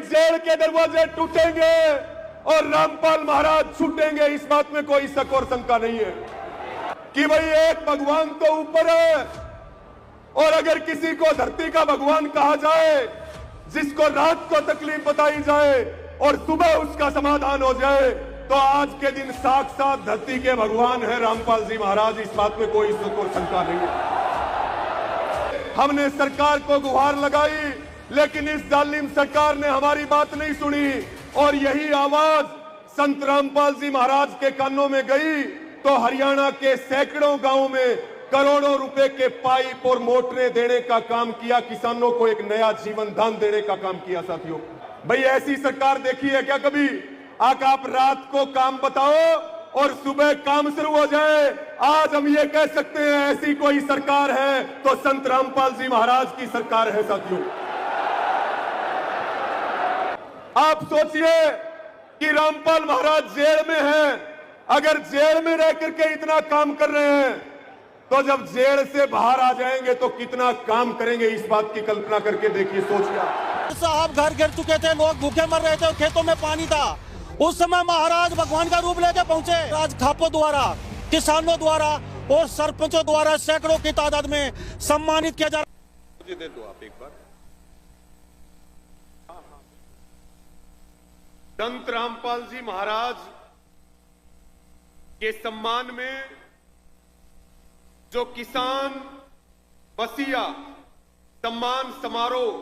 Jail के दरवाजे टूटेंगे और रामपाल महाराज छूटेंगे, इस बात में कोई शक और शंका नहीं है कि भाई एक भगवान तो ऊपर है, और अगर किसी को धरती का भगवान कहा जाए, जिसको रात को तकलीफ बताई जाए और सुबह उसका समाधान हो जाए, तो आज के दिन साक्षात धरती के भगवान है रामपाल जी महाराज, इस बात में कोई शक और शंका नहीं है। हमने सरकार को गुहार लगाई, लेकिन इस जालिम सरकार ने हमारी बात नहीं सुनी, और यही आवाज संत रामपाल जी महाराज के कानों में गई तो हरियाणा के सैकड़ों गांवों में करोड़ों रुपए के पाइप और मोटरें देने का काम किया, किसानों को एक नया जीवन दान देने का काम किया। साथियों, भाई ऐसी सरकार देखी है क्या कभी? आप रात को काम बताओ और सुबह काम शुरू हो जाए। आज हम ये कह सकते हैं ऐसी कोई सरकार है तो संत रामपाल जी महाराज की सरकार है। साथियों, आप सोचिए कि रामपाल महाराज जेल में हैं, अगर जेल में रह करके इतना काम कर रहे हैं, तो जब जेल से बाहर आ जाएंगे तो कितना काम करेंगे, इस बात की कल्पना करके देखिए, सोचिए। साहब घर गिर चुके थे, लोग भूखे मर रहे थे, खेतों में पानी था। उस समय महाराज भगवान का रूप लेके पहुंचे। आज खापों द्वारा, किसानों द्वारा और सरपंचों द्वारा सैकड़ों की तादाद में सम्मानित किया जा रहा। मुझे दे दो आप एक बार। संत रामपाल जी महाराज के सम्मान में जो किसान बसिया सम्मान समारोह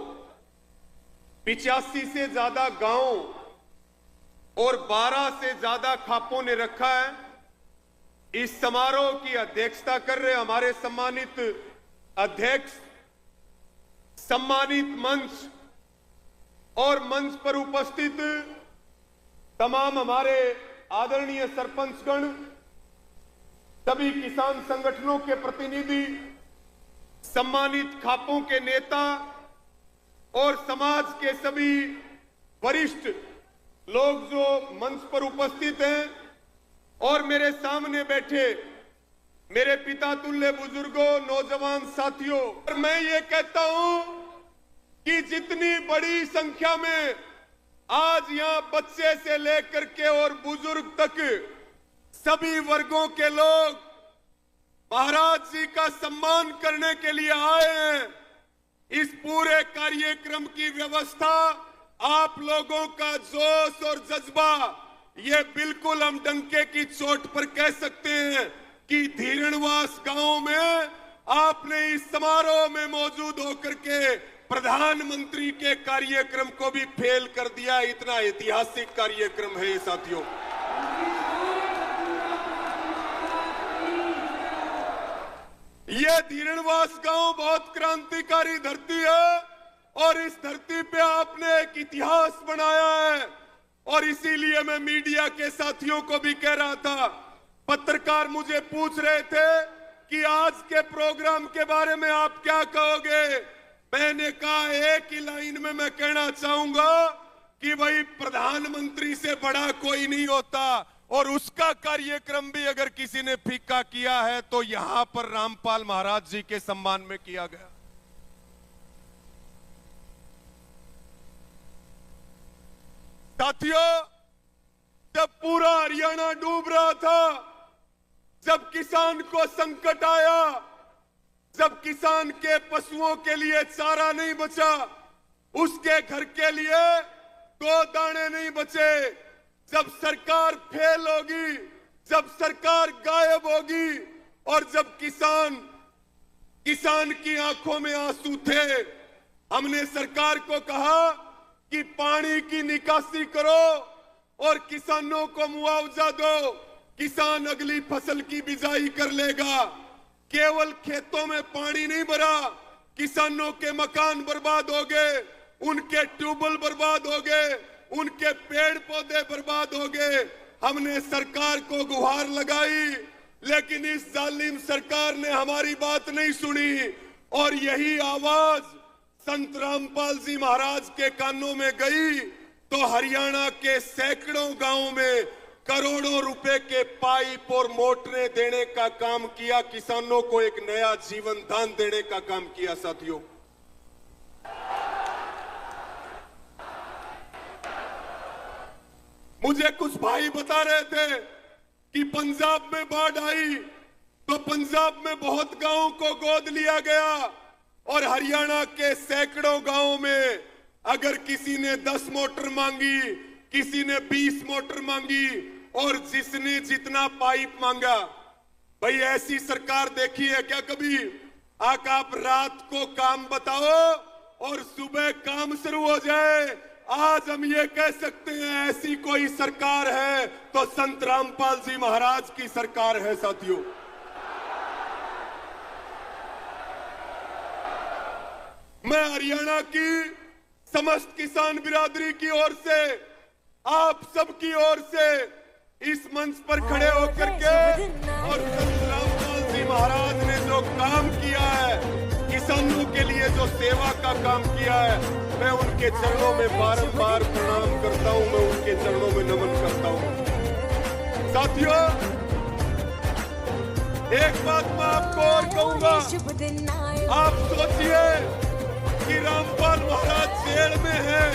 85 से ज्यादा गांव और 12 से ज्यादा खापों ने रखा है, इस समारोह की अध्यक्षता कर रहे हमारे सम्मानित अध्यक्ष, सम्मानित मंच और मंच पर उपस्थित तमाम हमारे आदरणीय सरपंचगण, सभी किसान संगठनों के प्रतिनिधि, सम्मानित खापों के नेता और समाज के सभी वरिष्ठ लोग जो मंच पर उपस्थित हैं, और मेरे सामने बैठे मेरे पिता तुल्य बुजुर्गों, नौजवान साथियों, और मैं ये कहता हूं कि जितनी बड़ी संख्या में आज यहां बच्चे से लेकर के और बुजुर्ग तक सभी वर्गों के लोग महाराज जी का सम्मान करने के लिए आए हैं, इस पूरे कार्यक्रम की व्यवस्था, आप लोगों का जोश और जज्बा, ये बिल्कुल हम डंके की चोट पर कह सकते हैं कि धीरणवास गांव में आपने इस समारोह में मौजूद होकर के प्रधानमंत्री के कार्यक्रम को भी फेल कर दिया। इतना ऐतिहासिक कार्यक्रम है ये। साथियों, ये धीरणवास गांव बहुत क्रांतिकारी धरती है, और इस धरती पे आपने एक इतिहास बनाया है, और इसीलिए मैं मीडिया के साथियों को भी कह रहा था, पत्रकार मुझे पूछ रहे थे कि आज के प्रोग्राम के बारे में आप क्या कहोगे। मैंने कहा एक ही लाइन में मैं कहना चाहूंगा कि भाई प्रधानमंत्री से बड़ा कोई नहीं होता, और उसका कार्यक्रम भी अगर किसी ने फीका किया है तो यहां पर रामपाल महाराज जी के सम्मान में किया गया। साथियों, जब पूरा हरियाणा डूब रहा था, जब किसान को संकट आया, जब किसान के पशुओं के लिए चारा नहीं बचा, उसके घर के लिए 2 दाने नहीं बचे, जब सरकार फेल होगी, जब सरकार गायब होगी, और जब किसान की आंखों में आंसू थे, हमने सरकार को कहा कि पानी की निकासी करो और किसानों को मुआवजा दो, किसान अगली फसल की बिजाई कर लेगा। केवल खेतों में पानी नहीं भरा, किसानों के मकान बर्बाद हो गए, उनके ट्यूबवेल बर्बाद हो गए, उनके पेड़ पौधे बर्बाद हो गए। हमने सरकार को गुहार लगाई, लेकिन इस जालिम सरकार ने हमारी बात नहीं सुनी, और यही आवाज संत रामपाल जी महाराज के कानों में गई तो हरियाणा के सैकड़ों गांवों में करोड़ों रुपए के पाइप और मोटरें देने का काम किया, किसानों को एक नया जीवन दान देने का काम किया। साथियों, मुझे कुछ भाई बता रहे थे कि पंजाब में बाढ़ आई तो पंजाब में बहुत गांवों को गोद लिया गया और हरियाणा के सैकड़ों गांवों में अगर किसी ने 10 मोटर मांगी, किसी ने 20 मोटर मांगी और जिसने जितना पाइप मांगा। भाई ऐसी सरकार देखी है क्या कभी? आप रात को काम बताओ और सुबह काम शुरू हो जाए। आज हम ये कह सकते हैं ऐसी कोई सरकार है तो संत रामपाल जी महाराज की सरकार है साथियों। मैं हरियाणा की समस्त किसान बिरादरी की ओर से, आप सबकी ओर से इस मंच पर खड़े होकर के और संत रामपाल जी महाराज ने जो काम किया है, किसानों के लिए जो सेवा का काम किया है, मैं उनके चरणों में बारंबार प्रणाम करता हूं, मैं उनके चरणों में नमन करता हूं। साथियों, एक बात मैं आपको और कहूंगा, आप सोचिए कि रामपाल महाराज जेल में हैं।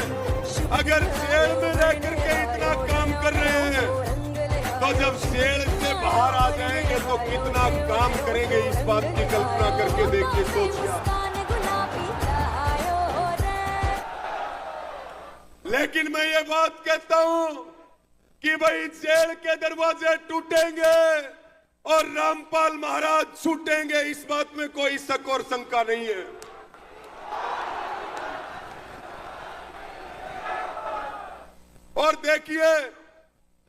अगर जेल में रहकर के इतना काम कर रहे हैं तो जब जेल से बाहर आ जाएंगे तो कितना काम करेंगे, इस बात की कल्पना करके देखिए, सोचिए। लेकिन मैं ये बात कहता हूं कि भाई जेल के दरवाजे टूटेंगे और रामपाल महाराज छूटेंगे, इस बात में कोई शक और शंका नहीं है। और देखिए,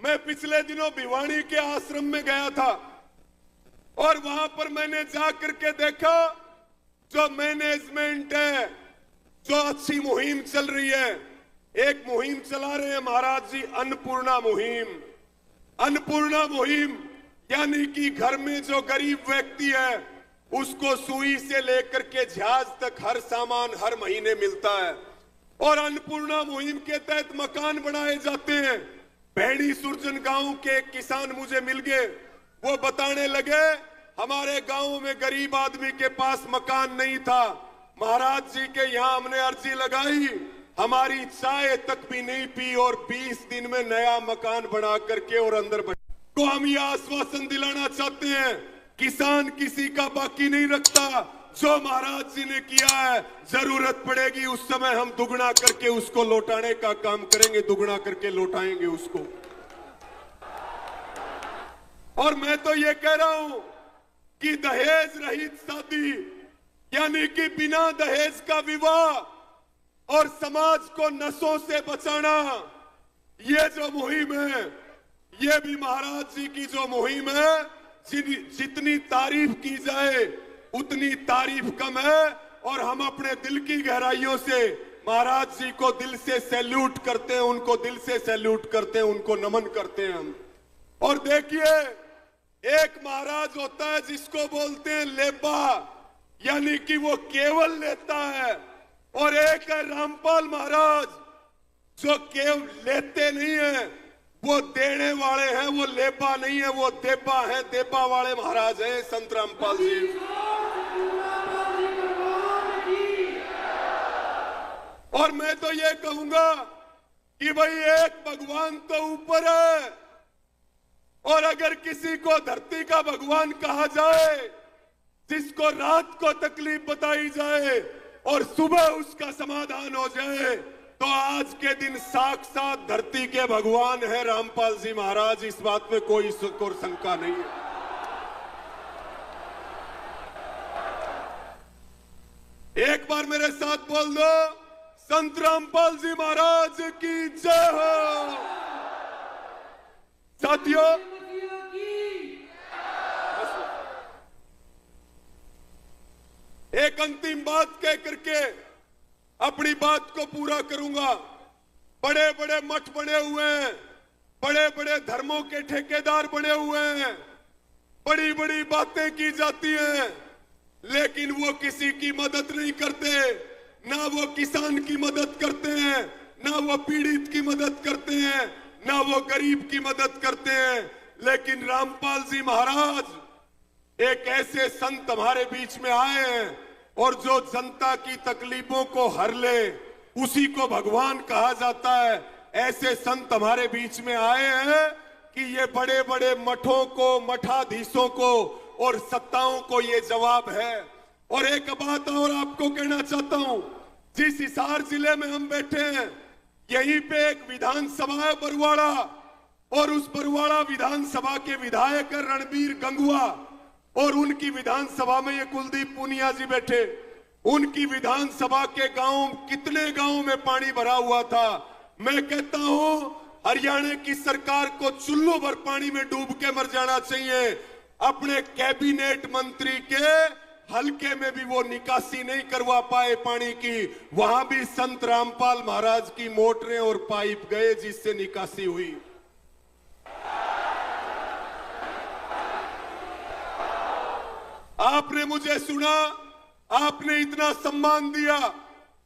मैं पिछले दिनों भिवानी के आश्रम में गया था और वहां पर मैंने जाकर के देखा जो मैनेजमेंट है, जो अच्छी मुहिम चल रही है। एक मुहिम चला रहे हैं महाराज जी, अन्नपूर्णा मुहिम। अन्नपूर्णा मुहिम यानी कि घर में जो गरीब व्यक्ति है उसको सुई से लेकर के झाज तक हर सामान हर महीने मिलता है। और अन्नपूर्णा मुहिम के तहत मकान बनाए जाते हैं। भैड़ी सुरजन गांव के एक किसान मुझे मिल गए, वो बताने लगे हमारे गांव में गरीब आदमी के पास मकान नहीं था, महाराज जी के यहाँ हमने अर्जी लगाई, हमारी चाय तक भी नहीं पी और 20 दिन में नया मकान बना करके और अंदर तो हम ये आश्वासन दिलाना चाहते हैं, किसान किसी का बाकी नहीं रखता। जो महाराज जी ने किया है, जरूरत पड़ेगी उस समय हम दुगना करके उसको लौटाने का काम करेंगे, दुगना करके लौटाएंगे उसको। और मैं तो ये कह रहा हूं कि दहेज रहित शादी यानी कि बिना दहेज का विवाह और समाज को नशों से बचाना, ये जो मुहिम है, ये भी महाराज जी की जो मुहिम है, जितनी तारीफ की जाए उतनी तारीफ कम है। और हम अपने दिल की गहराइयों से महाराज जी को दिल से सैल्यूट करते हैं, उनको दिल से सैल्यूट करते हैं, उनको नमन करते हैं हम। और देखिए, एक महाराज होता है जिसको बोलते हैं लेबा, यानी कि वो केवल लेता है, और एक है रामपाल महाराज जो केवल लेते नहीं है, वो देने वाले हैं, वो लेबा नहीं है, वो देबा है, देबा वाले महाराज हैं संत रामपाल जी। और मैं तो ये कहूंगा कि भाई एक भगवान तो ऊपर है, और अगर किसी को धरती का भगवान कहा जाए, जिसको रात को तकलीफ बताई जाए और सुबह उसका समाधान हो जाए, तो आज के दिन साक्षात धरती के भगवान है रामपाल जी महाराज, इस बात में कोई शक और शंका नहीं है। एक बार मेरे साथ बोल दो, संत रामपाल जी महाराज की जय हो। साथियों, एक अंतिम बात कह करके अपनी बात को पूरा करूंगा। बड़े बड़े मठ बने हुए हैं, बड़े बड़े धर्मों के ठेकेदार बने हुए हैं, बड़ी बड़ी बातें की जाती हैं, लेकिन वो किसी की मदद नहीं करते। ना वो किसान की मदद करते हैं, ना वो पीड़ित की मदद करते हैं, ना वो गरीब की मदद करते हैं। लेकिन रामपाल जी महाराज एक ऐसे संत हमारे बीच में आए हैं, और जो जनता की तकलीफों को हर ले, उसी को भगवान कहा जाता है। ऐसे संत हमारे बीच में आए हैं कि ये बड़े बड़े मठों को, मठाधीशों को और सत्ताओं को ये जवाब है। और एक बात और आपको कहना चाहता हूं, जिस हिसार जिले में हम बैठे हैं, यहीं पे एक विधानसभा है बरवाड़ा, और उस बरवाड़ा विधानसभा के विधायक है रणबीर गंगवा, और उनकी विधानसभा में ये कुलदीप पूनिया जी बैठे। उनकी विधानसभा के गांव, कितने गांव में पानी भरा हुआ था। मैं कहता हूं हरियाणा की सरकार को चुल्लू भर पानी में डूब के मर जाना चाहिए। अपने कैबिनेट मंत्री के हल्के में भी वो निकासी नहीं करवा पाए पानी की, वहां भी संत रामपाल महाराज की मोटरें और पाइप गए जिससे निकासी हुई। आपने मुझे सुना, आपने इतना सम्मान दिया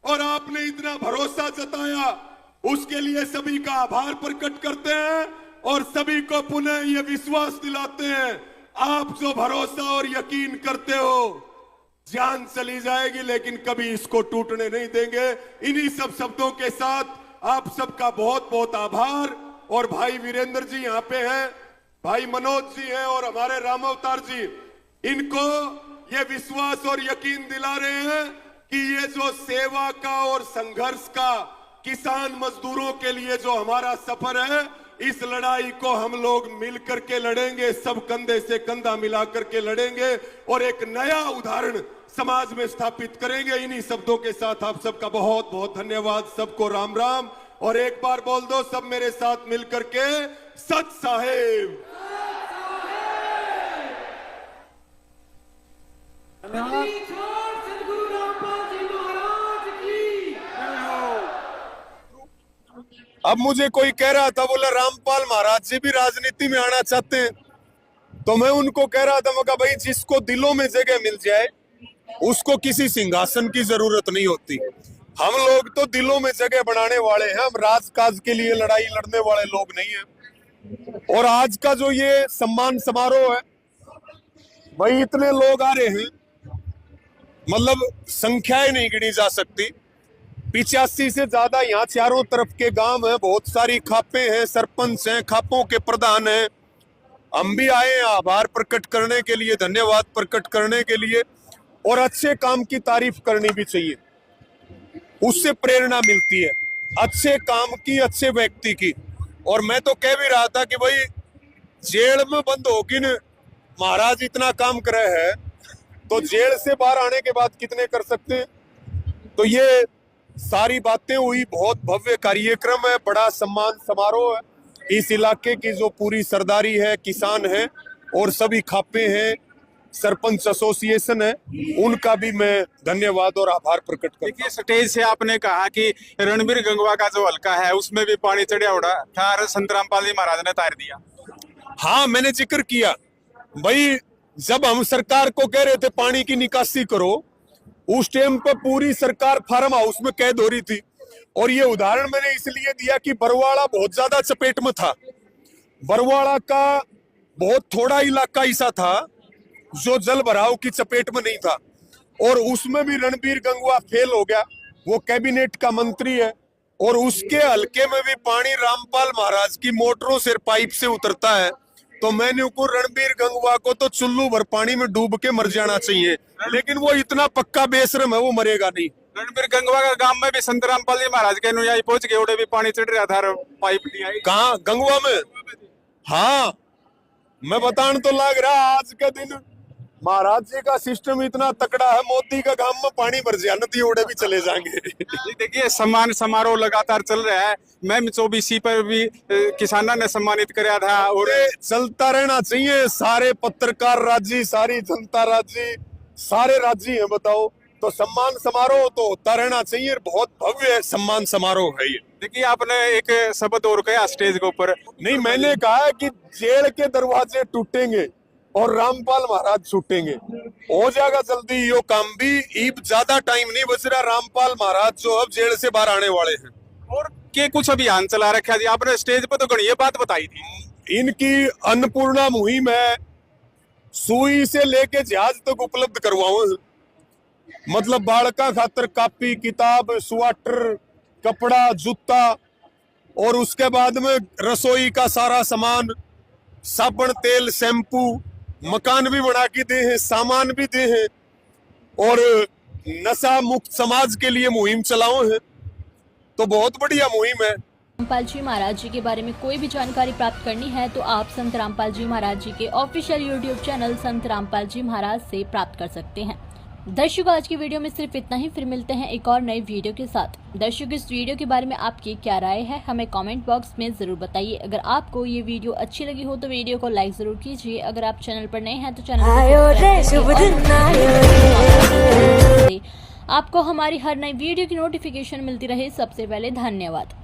और आपने इतना भरोसा जताया, उसके लिए सभी का आभार प्रकट करते हैं और सभी को पुनः ये विश्वास दिलाते हैं, आप जो भरोसा और यकीन करते हो, जान चली जाएगी लेकिन कभी इसको टूटने नहीं देंगे। इन्हीं सब शब्दों के साथ आप सबका बहुत बहुत आभार। और भाई वीरेंद्र जी यहाँ पे हैं, भाई मनोज जी हैं और हमारे राम अवतार जी, इनको ये विश्वास और यकीन दिला रहे हैं कि ये जो सेवा का और संघर्ष का किसान मजदूरों के लिए जो हमारा सफर है, इस लड़ाई को हम लोग मिलकर के लड़ेंगे, सब कंधे से कंधा मिलाकर के लड़ेंगे और एक नया उदाहरण समाज में स्थापित करेंगे। इन्हीं शब्दों के साथ आप सबका बहुत बहुत धन्यवाद। सबको राम राम, और एक बार बोल दो सब मेरे साथ मिलकर के, सत साहेब। अब मुझे कोई कह रहा था, बोला रामपाल महाराज जी भी राजनीति में आना चाहते हैं, तो मैं उनको कह रहा था, मैं कहा भाई जिसको दिलों में जगह मिल जाए उसको किसी सिंहासन की जरूरत नहीं होती। हम लोग तो दिलों में जगह बनाने वाले हैं, हम राजकाज के लिए लड़ाई लड़ने वाले लोग नहीं हैं। और आज का जो ये सम्मान समारोह है, भाई इतने लोग आ रहे हैं, मतलब संख्याएं नहीं गिनी जा सकती। 85 से ज्यादा यहाँ चारों तरफ के गांव हैं, बहुत सारी खापें हैं, सरपंच हैं, खापों के प्रधान हैं। हम भी आए हैं आभार प्रकट करने के लिए, धन्यवाद प्रकट करने के लिए, और अच्छे काम की तारीफ करनी भी चाहिए, उससे प्रेरणा मिलती है अच्छे काम की, अच्छे व्यक्ति की। और मैं तो कह भी रहा था कि भाई जेल में बंद होगी न महाराज इतना काम करे है, तो जेल से बाहर आने के बाद कितने कर सकते हैं। तो ये सारी बातें हुई, बहुत भव्य कार्यक्रम है, बड़ा सम्मान समारोह है। इस इलाके की जो पूरी सरदारी है, किसान है और सभी खापे हैं, सरपंच एसोसिएशन है, उनका भी मैं धन्यवाद और आभार प्रकट करता हूं। देखिए, स्टेज से आपने कहा कि रणबीर गंगवा का जो हल्का है उसमें भी पानी चढ़िया उड़ा था, संत रामपाल जी महाराज ने तार दिया। हाँ, मैंने जिक्र किया भाई, जब हम सरकार को कह रहे थे पानी की निकासी करो, उस टाइम पर पूरी सरकार फार्म हाउस में कैद हो रही थी। और ये उदाहरण मैंने इसलिए दिया कि बरवाड़ा बहुत ज्यादा चपेट में था। बरवाड़ा का बहुत थोड़ा इलाका ऐसा था जो जल भराव की चपेट में नहीं था, और उसमें भी रणबीर गंगवा फेल हो गया। वो कैबिनेट का मंत्री है और उसके हलके में भी पानी रामपाल महाराज की मोटरों से, पाइप से उतरता है। तो मैंने को रणबीर गंगवा को तो चुल्लू भर पानी में डूब के मर जाना चाहिए, लेकिन वो इतना पक्का बेशरम है, वो मरेगा नहीं। रणबीर गंगवा का गांव में भी संत रामपाल जी महाराज के अनुयायी पहुंच गए, उड़े भी पानी चढ़ रहा था, पाइप दिया। कहाँ? गंगवा में? हाँ, मैं बताने तो लग रहा आज का दिन महाराज जी का सिस्टम इतना तकड़ा है, मोदी का गांव में पानी भर जाए, नदी उड़े भी चले जाएंगे। देखिए, सम्मान समारोह लगातार चल रहा है। मैम 24 पर भी किसानों ने सम्मानित कराया था, और चलता रहना चाहिए। सारे पत्रकार राजी, सारी जनता राजी, सारे राजी हैं। बताओ, तो सम्मान समारोह तो होता रहना चाहिए। बहुत भव्य सम्मान समारोह है ये। देखिए, आपने एक शब्द और कहा स्टेज के ऊपर। नहीं, मैंने कहा कि जेल के दरवाजे टूटेंगे और रामपाल महाराज छूटेंगे। हो जाएगा जल्दी यो काम भी, ईब ज्यादा टाइम नहीं बच रहा। रामपाल महाराज जो अब जेल से बाहर आने वाले हैं, और के कुछ अभियान चला रखा जी आपने स्टेज पर, तो गणिये बात बताई थी। इनकी अन्नपूर्णा मुहिम है, सुई से लेके जहाज तक उपलब्ध करवाओ। मतलब बालका खातर कापी, किताब, स्वेटर, कपड़ा, जूता, और उसके बाद में रसोई का सारा सामान, साबुन, तेल, शैम्पू, मकान भी बना के दे हैं, सामान भी दे हैं और नशा मुक्त समाज के लिए मुहिम चलाओ है। तो बहुत बढ़िया मुहिम है। रामपाल जी महाराज जी के बारे में कोई भी जानकारी प्राप्त करनी है तो आप संत रामपाल जी महाराज जी के ऑफिशियल यूट्यूब चैनल संत रामपाल जी महाराज से प्राप्त कर सकते हैं। दर्शकों, आज की वीडियो में सिर्फ इतना ही। फिर मिलते हैं एक और नई वीडियो के साथ। दर्शकों, इस वीडियो के बारे में आपकी क्या राय है हमें कमेंट बॉक्स में जरूर बताइए। अगर आपको ये वीडियो अच्छी लगी हो तो वीडियो को लाइक जरूर कीजिए। अगर आप चैनल पर नए हैं तो चैनल आपको हमारी हर नई वीडियो की नोटिफिकेशन मिलती रहे सबसे पहले। धन्यवाद।